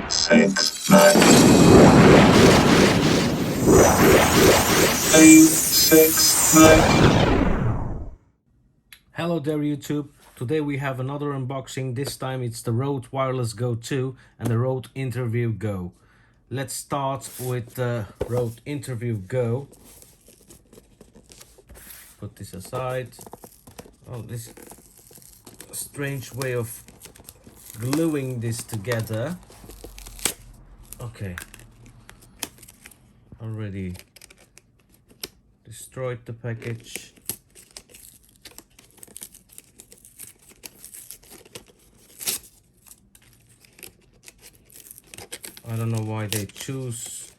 6, 9. 8, 6, 9. Hello there YouTube. Today we have another unboxing. This time it's the Rode Wireless Go 2 and the Rode Interview Go. Let's start with the Rode Interview Go. Put this aside. Oh, this strange way of gluing this together. Okay. Already destroyed the package. I don't know why they choose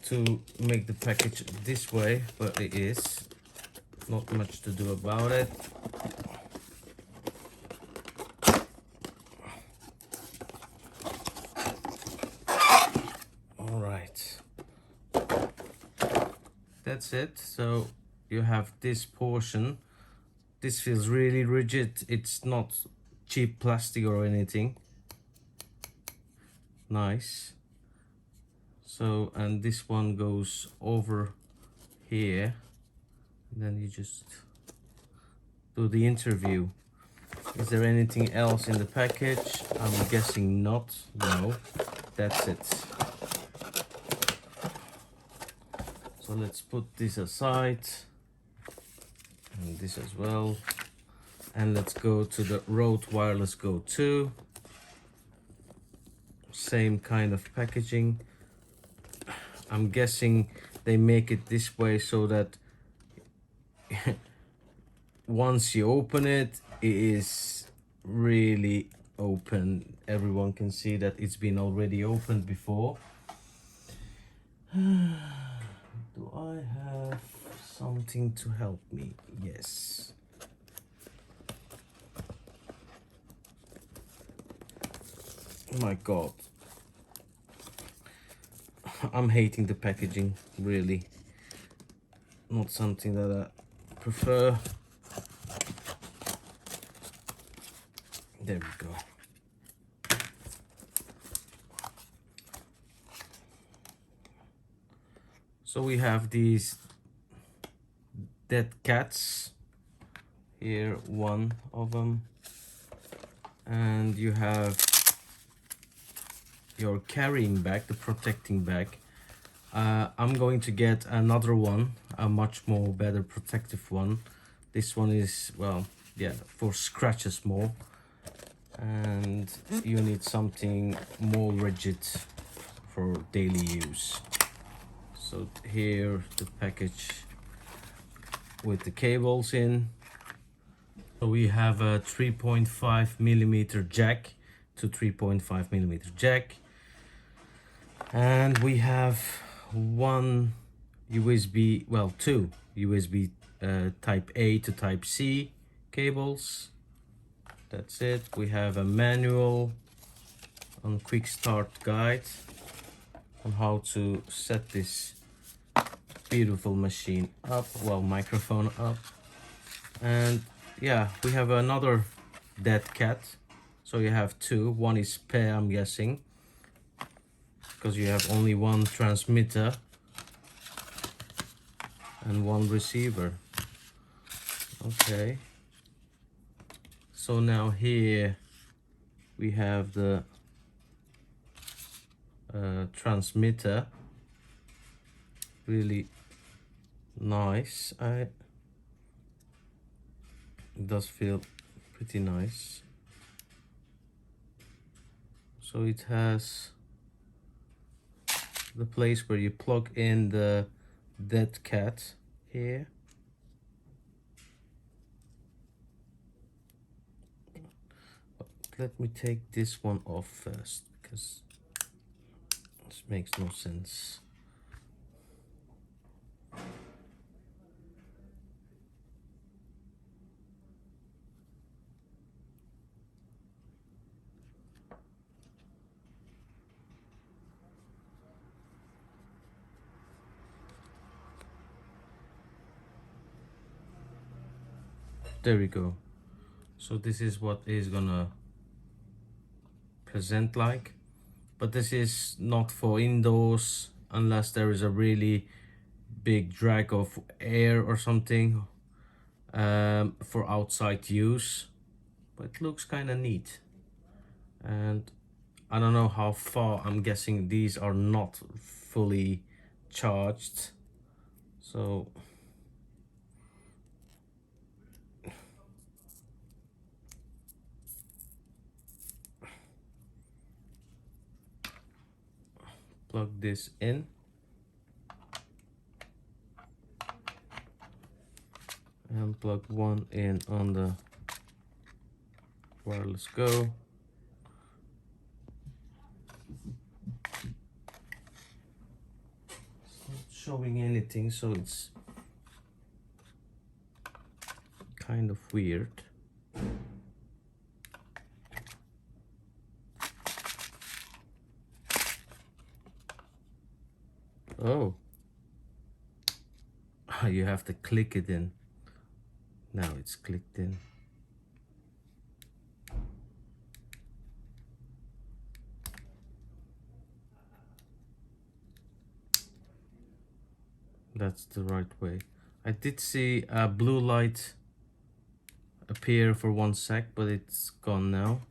to make the package this way, but it is. Not much to do about it. Alright. That's it. So you have this portion. This feels really rigid. It's not cheap plastic or anything. Nice. So, and this one goes over here. And then you just do the interview. Is there anything else in the package? I'm guessing not. No, that's it. So let's put this aside and this as well, and let's go to the Rode Wireless Go 2. Same kind of packaging. I'm guessing they make it this way so that once you open it, it is really open. Everyone can see that it's been already opened before. Do I have something to help me? Yes. Oh my god. I'm hating the packaging, really. Not something that I prefer. There we go. So we have these dead cats. Here, one of them. And you have your carrying bag, the protecting bag. I'm going to get another one, a much more better protective one. This one is, well, yeah, for scratches more. And you need something more rigid for daily use. So here the package with the cables in. So we have a 3.5 millimeter jack to 3.5 millimeter jack, and we have one USB, well, two USB type A to type C cables. That's it. We have a manual on quick start guide on how to set this beautiful machine up, well, microphone up. And yeah, we have another dead cat. So you have two. One is spare, I'm guessing, because you have only one transmitter and one receiver. Okay. So now here we have the transmitter. Really nice. It does feel pretty nice. So it has the place where you plug in the dead cat here. But let me take this one off first, because this makes no sense. There we go. So this is what is gonna present like. but this is not for indoors unless there is a really big drag of air or something, for outside use. But it looks kind of neat, and I don't know how far. I'm guessing these are not fully charged, so plug this in and plug one in on the wireless go. It's not showing anything, so it's kind of weird. Oh, you have to click it in. Now it's clicked in. That's the right way. I did see a blue light appear for 1 sec, but it's gone now.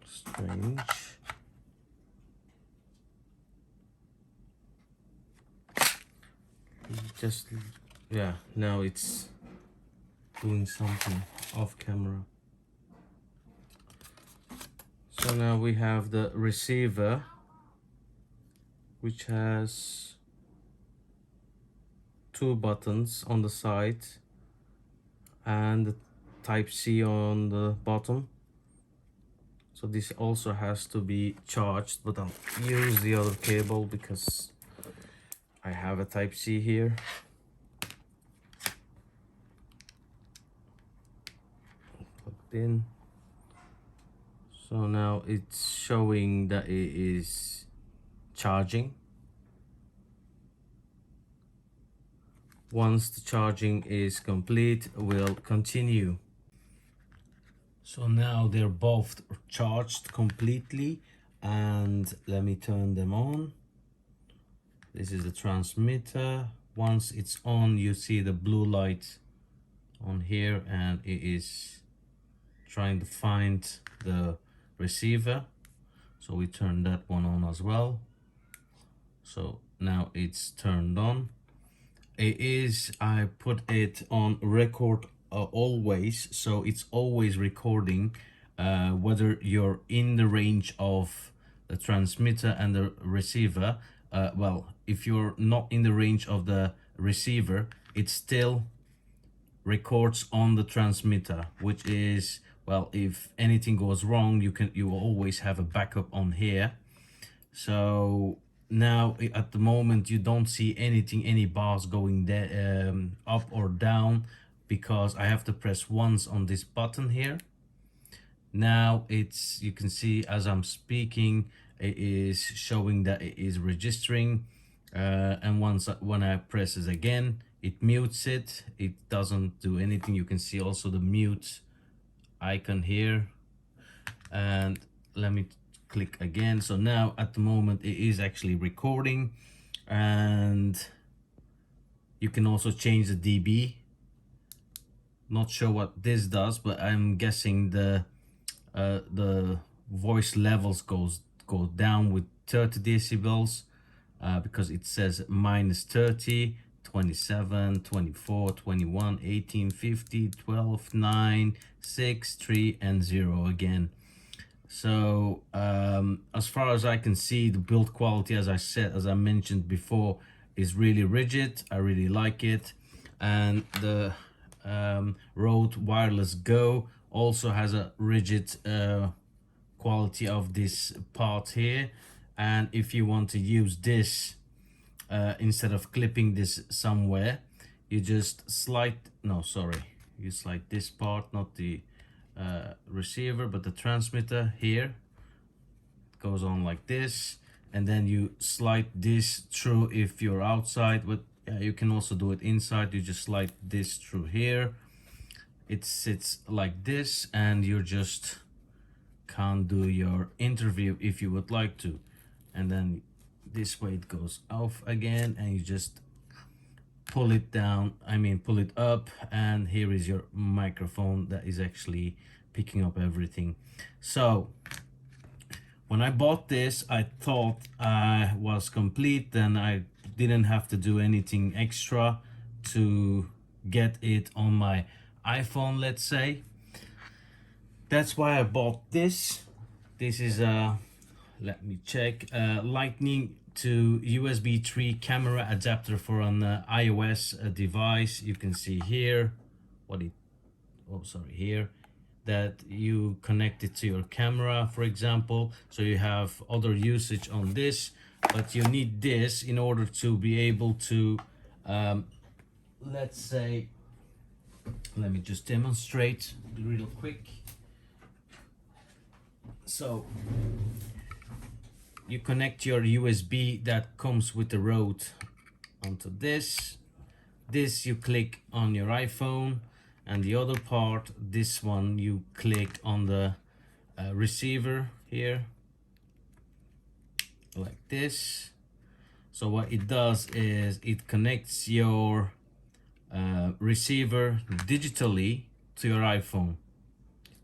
Strange. Just, yeah, now it's doing something off camera. So now we have the receiver, which has 2 buttons on the side and the type C on the bottom. So this also has to be charged, but I'll use the other cable because I have a type C here. Plugged in. So now it's showing that it is charging. Once the charging is complete, we'll continue. So now they're both charged completely, and let me turn them on. This is the transmitter. Once it's on, you see the blue light on here, and it is trying to find the receiver. So we turn that one on as well. So now it's turned on. I put it on record always, so it's always recording whether you're in the range of the transmitter and the receiver. Well, if you're not in the range of the receiver, it still records on the transmitter, which is, well, if anything goes wrong, you always have a backup on here. So now at the moment you don't see any bars going up or down, because I have to press once on this button here. Now you can see as I'm speaking, it is showing that it is registering, and when I press it again, it mutes it. It doesn't do anything. You can see also the mute icon here, and let me click again. So now at the moment it is actually recording, and you can also change the dB. Not sure what this does, but I'm guessing the voice levels go down with 30 decibels, because it says -30, 27, 24, 21, 18, 50, 12, 9, 6, 3, and 0 again. So as far as I can see, the build quality, as I mentioned before, is really rigid. I really like it. And the Rode Wireless Go also has a rigid quality of this part here. And if you want to use this, instead of clipping this somewhere, you just slide this part, not the receiver but the transmitter here. It goes on like this, and then you slide this through if you're outside, but you can also do it inside. You just slide this through here, it sits like this, and you just can't do your interview if you would like to. And then this way it goes off again, and you just pull it down, pull it up, and here is your microphone that is actually picking up everything. So when I bought this, I thought I was complete, then I didn't have to do anything extra to get it on my iPhone, let's say. That's why I bought this. This is a, let me check, lightning to USB 3 camera adapter for an iOS device. You can see here what it, oh sorry, here, that you connect it to your camera, for example, so you have other usage on this, but you need this in order to be able to let's say, let me just demonstrate real quick. So you connect your USB that comes with the Rode onto this. This you click on your iPhone, and the other part, this one, you click on the receiver here, like this. So what it does is it connects your receiver digitally to your iPhone,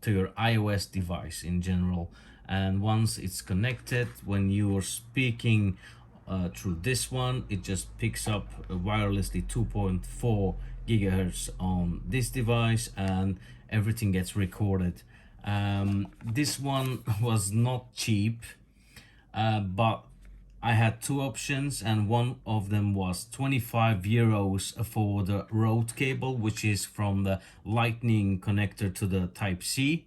to your iOS device in general. And once it's connected, when you're speaking through this one, it just picks up wirelessly 2.4 gigahertz on this device, and everything gets recorded. This one was not cheap, but I had two options, and one of them was 25 euros for the Rode cable, which is from the lightning connector to the type C.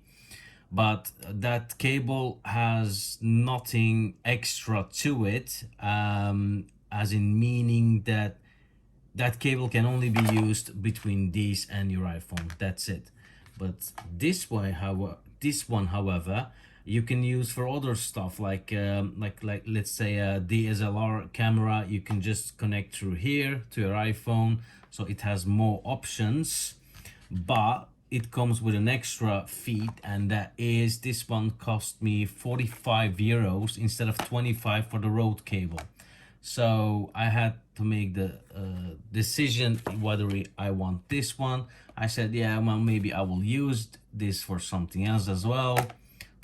But that cable has nothing extra to it, as in meaning that that cable can only be used between these and your iPhone. That's it. But this one, however, you can use for other stuff, like let's say a DSLR camera. You can just connect through here to your iPhone, so it has more options. But it comes with an extra fee, and that is, this one cost me 45 euros instead of 25 for the Rode cable. So I had to make the decision whether I want this one. I said, yeah, well, maybe I will use this for something else as well.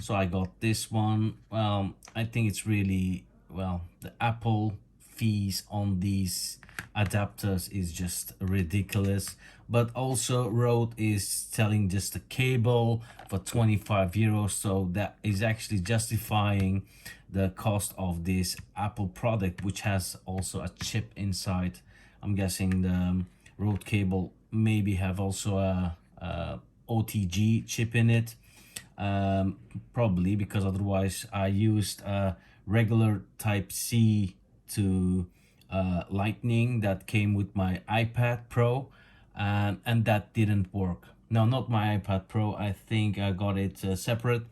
So I got this one. I think it's really, well, the Apple fees on these adapters is just ridiculous. But also Rode is selling just a cable for 25 euros, so that is actually justifying the cost of this Apple product, which has also a chip inside. I'm guessing the Rode cable maybe have also a OTG chip in it, probably, because otherwise I used a regular type C to lightning that came with my iPad Pro, and that didn't work. No, not my iPad Pro, I think I got it separate,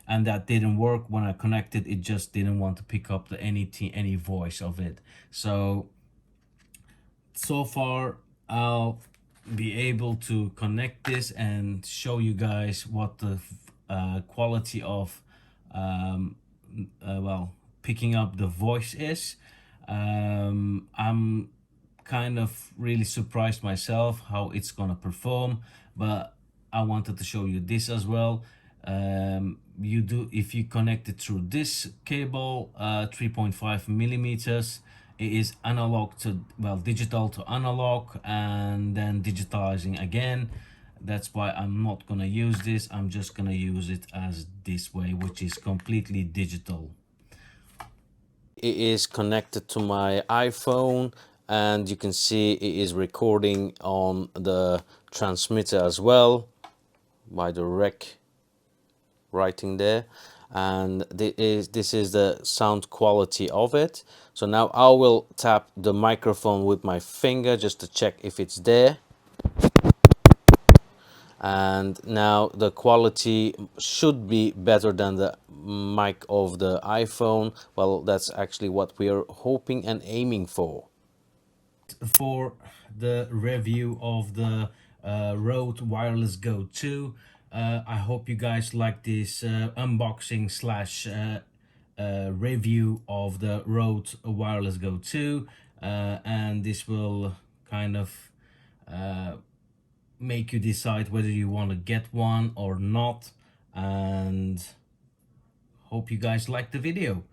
and that didn't work. When I connected, it just didn't want to pick up the any voice of it. So far I'll be able to connect this and show you guys what the quality of well, picking up the voice is. I'm kind of really surprised myself how it's gonna perform, but I wanted to show you this as well. You do, if you connect it through this cable, 3.5 millimeters, it is analog to, well, digital to analog, and then digitalizing again. That's why I'm not gonna use this. I'm just gonna use it as this way, which is completely digital. It is connected to my iPhone, and you can see it is recording on the transmitter as well by the rec writing there, and this is the sound quality of it. So now I will tap the microphone with my finger just to check if it's there, and now the quality should be better than the mic of the iPhone. Well, that's actually what we are hoping and aiming for. For the review of the Rode Wireless Go 2. I hope you guys like this unboxing slash review of the Rode Wireless Go 2, and this will kind of make you decide whether you want to get one or not, and hope you guys like the video.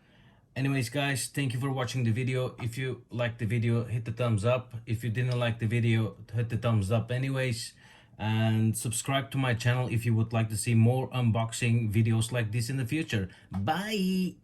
Anyways guys, thank you for watching the video. If you liked the video, hit the thumbs up. If you didn't like the video, hit the thumbs up anyways, and subscribe to my channel if you would like to see more unboxing videos like this in the future. Bye.